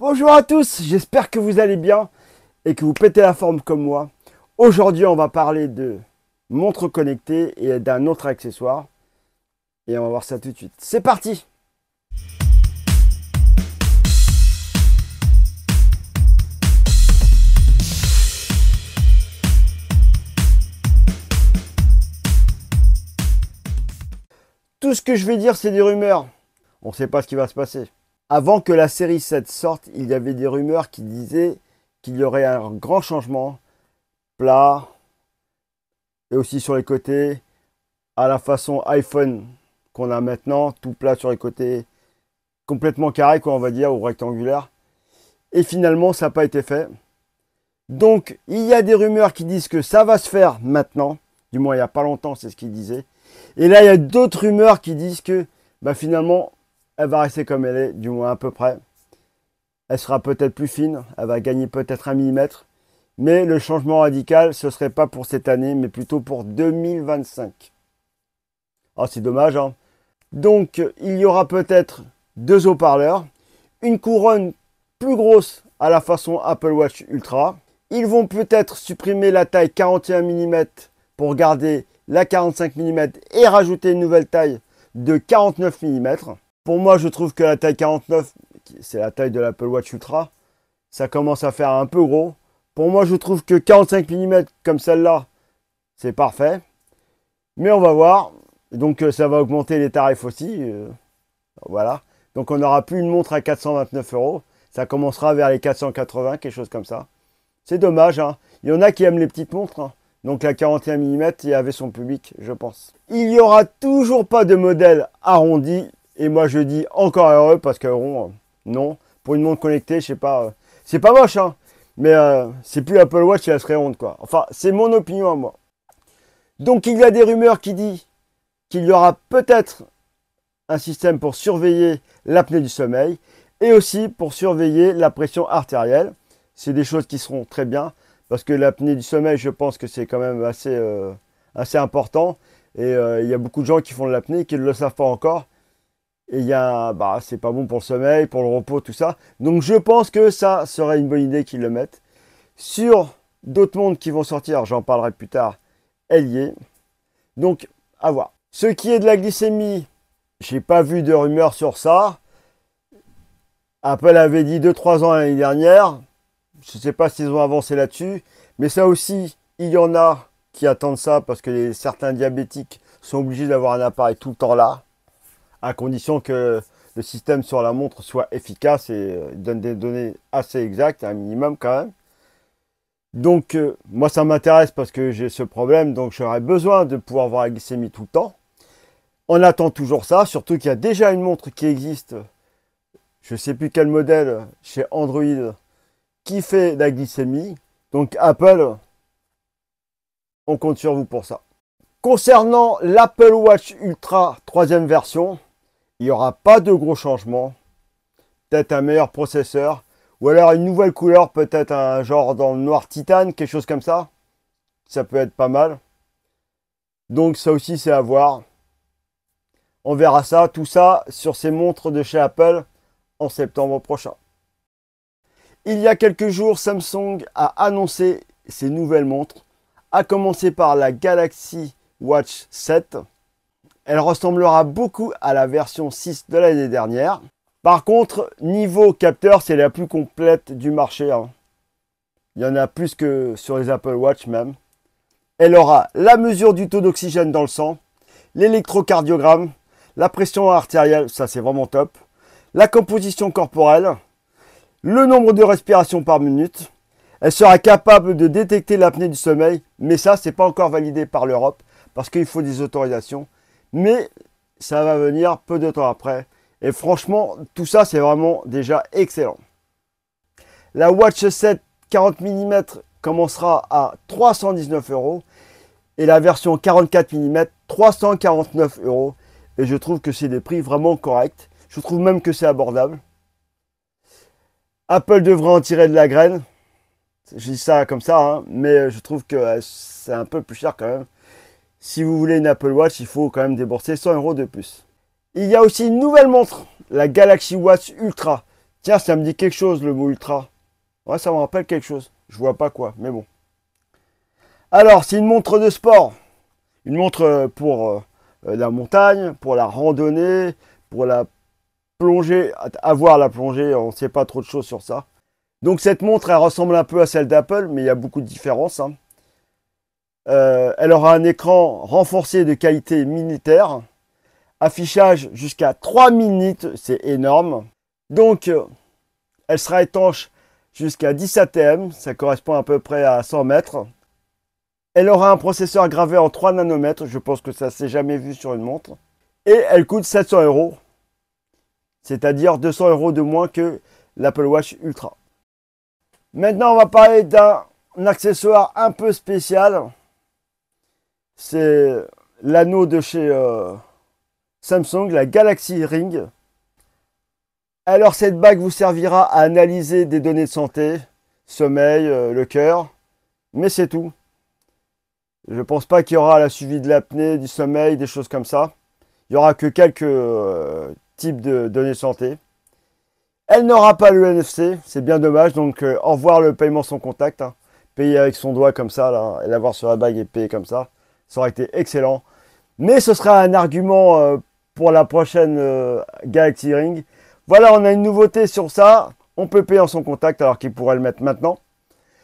Bonjour à tous, j'espère que vous allez bien et que vous pétez la forme comme moi. Aujourd'hui, on va parler de montres connectées et d'un autre accessoire. Et on va voir ça tout de suite. C'est parti! Tout ce que je vais dire, c'est des rumeurs. On ne sait pas ce qui va se passer. Avant que la série 7 sorte, il y avait des rumeurs qui disaient qu'il y aurait un grand changement plat et aussi sur les côtés, à la façon iPhone qu'on a maintenant, tout plat sur les côtés, complètement carré, quoi, on va dire, ou rectangulaire. Et finalement, ça n'a pas été fait. Donc, il y a des rumeurs qui disent que ça va se faire maintenant. Du moins, il n'y a pas longtemps, c'est ce qu'ils disaient. Et là, il y a d'autres rumeurs qui disent que finalement, elle va rester comme elle est, du moins à peu près. Elle sera peut-être plus fine, elle va gagner peut-être 1 mm. Mais le changement radical, ce ne serait pas pour cette année, mais plutôt pour 2025. Ah, c'est dommage, hein. Donc, il y aura peut-être 2 haut-parleurs, une couronne plus grosse à la façon Apple Watch Ultra. Ils vont peut-être supprimer la taille 41 mm pour garder la 45 mm et rajouter une nouvelle taille de 49 mm. Pour moi, je trouve que la taille 49, c'est la taille de l'Apple Watch Ultra, ça commence à faire un peu gros. Pour moi, je trouve que 45 mm comme celle-là, c'est parfait. Mais on va voir. Donc, ça va augmenter les tarifs aussi. Voilà. Donc, on n'aura plus une montre à 429 €. Ça commencera vers les 480, quelque chose comme ça. C'est dommage, hein. Il y en a qui aiment les petites montres, hein. Donc, la 41 mm, il y avait son public, je pense. Il n'y aura toujours pas de modèle arrondi. Et moi, je dis encore heureux parce que rond, non. Pour une montre connectée, je sais pas. C'est pas moche, hein. Mais c'est plus Apple Watch, elle serait ronde, quoi. Enfin, c'est mon opinion à moi. Donc, il y a des rumeurs qui disent qu'il y aura peut-être un système pour surveiller l'apnée du sommeil et aussi pour surveiller la pression artérielle. C'est des choses qui seront très bien parce que l'apnée du sommeil, je pense que c'est quand même assez important. Et il y a beaucoup de gens qui font de l'apnée et qui ne le savent pas encore. Et c'est pas bon pour le sommeil, pour le repos, tout ça. Donc je pense que ça serait une bonne idée qu'ils le mettent. Sur d'autres montres qui vont sortir, j'en parlerai plus tard, elle y est. Donc, à voir. Ce qui est de la glycémie, j'ai pas vu de rumeurs sur ça. Apple avait dit 2-3 ans l'année dernière. Je ne sais pas s'ils ont avancé là-dessus. Mais ça aussi, il y en a qui attendent ça parce que certains diabétiques sont obligés d'avoir un appareil tout le temps là, à condition que le système sur la montre soit efficace et donne des données assez exactes, un minimum quand même. Donc, moi, ça m'intéresse parce que j'ai ce problème, donc j'aurais besoin de pouvoir voir la glycémie tout le temps. On attend toujours ça, surtout qu'il y a déjà une montre qui existe, je ne sais plus quel modèle, chez Android, qui fait la glycémie. Donc, Apple, on compte sur vous pour ça. Concernant l'Apple Watch Ultra 3e version, il n'y aura pas de gros changements. Peut-être un meilleur processeur. Ou alors une nouvelle couleur, peut-être un genre dans le noir titane, quelque chose comme ça. Ça peut être pas mal. Donc ça aussi c'est à voir. On verra ça, tout ça sur ces montres de chez Apple en septembre prochain. Il y a quelques jours, Samsung a annoncé ses nouvelles montres. À commencer par la Galaxy Watch 7. Elle ressemblera beaucoup à la version 6 de l'année dernière. Par contre, niveau capteur, c'est la plus complète du marché, hein. Il y en a plus que sur les Apple Watch même. Elle aura la mesure du taux d'oxygène dans le sang, l'électrocardiogramme, la pression artérielle, ça c'est vraiment top, la composition corporelle, le nombre de respirations par minute. Elle sera capable de détecter l'apnée du sommeil, mais ça, c'est pas encore validé par l'Europe parce qu'il faut des autorisations. Mais ça va venir peu de temps après. Et franchement, tout ça, c'est vraiment déjà excellent. La Watch 7 40 mm commencera à 319 € et la version 44 mm 349 €. Et je trouve que c'est des prix vraiment corrects. Je trouve même que c'est abordable. Apple devrait en tirer de la graine. Je dis ça comme ça, hein, mais je trouve que c'est un peu plus cher quand même. Si vous voulez une Apple Watch, il faut quand même débourser 100 € de plus. Il y a aussi une nouvelle montre, la Galaxy Watch Ultra, Tiens, ça me dit quelque chose le mot ultra. Ouais, ça me rappelle quelque chose. Je vois pas quoi, mais bon. Alors, c'est une montre de sport. Une montre pour la montagne, pour la randonnée, pour la plongée. Avoir la plongée, on ne sait pas trop de choses sur ça. Donc cette montre, elle ressemble un peu à celle d'Apple, mais il y a beaucoup de différences, hein. Elle aura un écran renforcé de qualité militaire. Affichage jusqu'à 3000 nits, c'est énorme. Donc, elle sera étanche jusqu'à 10 ATM, ça correspond à peu près à 100 mètres. Elle aura un processeur gravé en 3 nanomètres, je pense que ça ne s'est jamais vu sur une montre. Et elle coûte 700 €, c'est-à-dire 200 € de moins que l'Apple Watch Ultra. Maintenant, on va parler d'un accessoire un peu spécial. C'est l'anneau de chez Samsung, la Galaxy Ring. Alors cette bague vous servira à analyser des données de santé, sommeil, le cœur, mais c'est tout. Je ne pense pas qu'il y aura la suivi de l'apnée, du sommeil, des choses comme ça. Il n'y aura que quelques types de données de santé. Elle n'aura pas le NFC, c'est bien dommage, donc au revoir le paiement sans contact, hein. Payer avec son doigt comme ça, là, et l'avoir sur la bague et payer comme ça aurait été excellent. Mais ce sera un argument pour la prochaine Galaxy Ring. Voilà, on a une nouveauté sur ça. On peut payer en son contact alors qu'ils pourraient le mettre maintenant.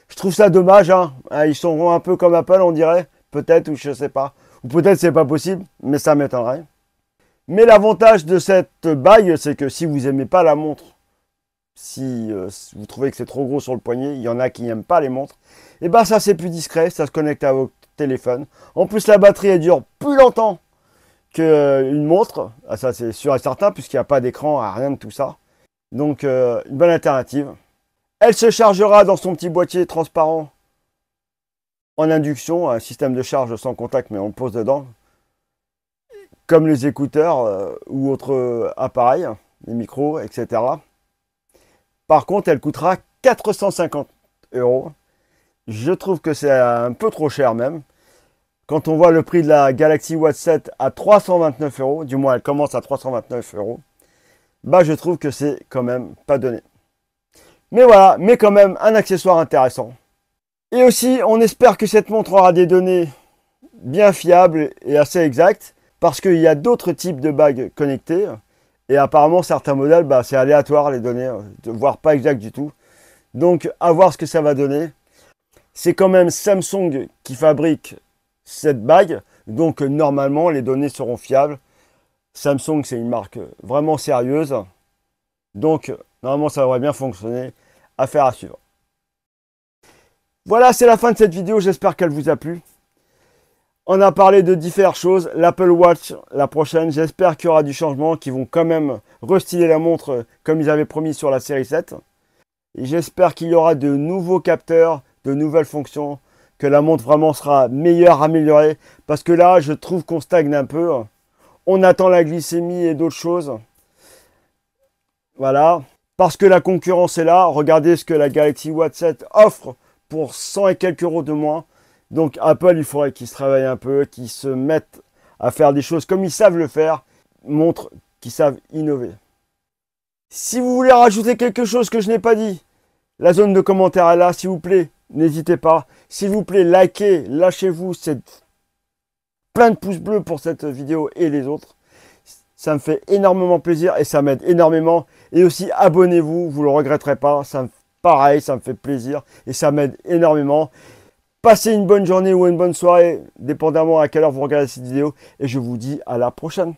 Je trouve ça dommage, hein. Ils sont un peu comme Apple, on dirait. Peut-être, ou je ne sais pas. Ou peut-être c'est pas possible, mais ça m'étonnerait. Mais l'avantage de cette bague, c'est que si vous n'aimez pas la montre, si vous trouvez que c'est trop gros sur le poignet, il y en a qui n'aiment pas les montres, et ben ça c'est plus discret, ça se connecte à votre téléphone. En plus la batterie elle dure plus longtemps qu'une montre, ah, ça c'est sûr et certain, puisqu'il n'y a pas d'écran, rien de tout ça. Donc une bonne alternative. Elle se chargera dans son petit boîtier transparent en induction, un système de charge sans contact, mais on le pose dedans, comme les écouteurs ou autres appareils, les micros, etc. Par contre, elle coûtera 450 €. Je trouve que c'est un peu trop cher même. Quand on voit le prix de la Galaxy Watch 7 à 329 €, du moins elle commence à 329 €, bah je trouve que c'est quand même pas donné. Mais voilà, mais quand même un accessoire intéressant. Et aussi, on espère que cette montre aura des données bien fiables et assez exactes, parce qu'il y a d'autres types de bagues connectées, et apparemment certains modèles, bah, c'est aléatoire les données, voire pas exact du tout. Donc à voir ce que ça va donner. C'est quand même Samsung qui fabrique cette bague, donc normalement les données seront fiables. Samsung c'est une marque vraiment sérieuse, donc normalement ça devrait bien fonctionner. Affaire à suivre. Voilà, c'est la fin de cette vidéo, j'espère qu'elle vous a plu. On a parlé de différentes choses, l'Apple Watch, la prochaine, j'espère qu'il y aura du changement, qui vont quand même restyler la montre comme ils avaient promis sur la série 7. Et j'espère qu'il y aura de nouveaux capteurs, de nouvelles fonctions, que la montre vraiment sera meilleure, améliorée. Parce que là, je trouve qu'on stagne un peu. On attend la glycémie et d'autres choses. Voilà. Parce que la concurrence est là. Regardez ce que la Galaxy Watch 7 offre pour 100 et quelques € de moins. Donc Apple, il faudrait qu'ils se travaillent un peu, qu'ils se mettent à faire des choses comme ils savent le faire. Montres qu'ils savent innover. Si vous voulez rajouter quelque chose que je n'ai pas dit, la zone de commentaires est là, s'il vous plaît. N'hésitez pas. S'il vous plaît, likez, lâchez-vous plein de pouces bleus pour cette vidéo et les autres. Ça me fait énormément plaisir et ça m'aide énormément. Et aussi, abonnez-vous, vous ne le regretterez pas. Pareil, ça me fait plaisir et ça m'aide énormément. Passez une bonne journée ou une bonne soirée, dépendamment à quelle heure vous regardez cette vidéo. Et je vous dis à la prochaine.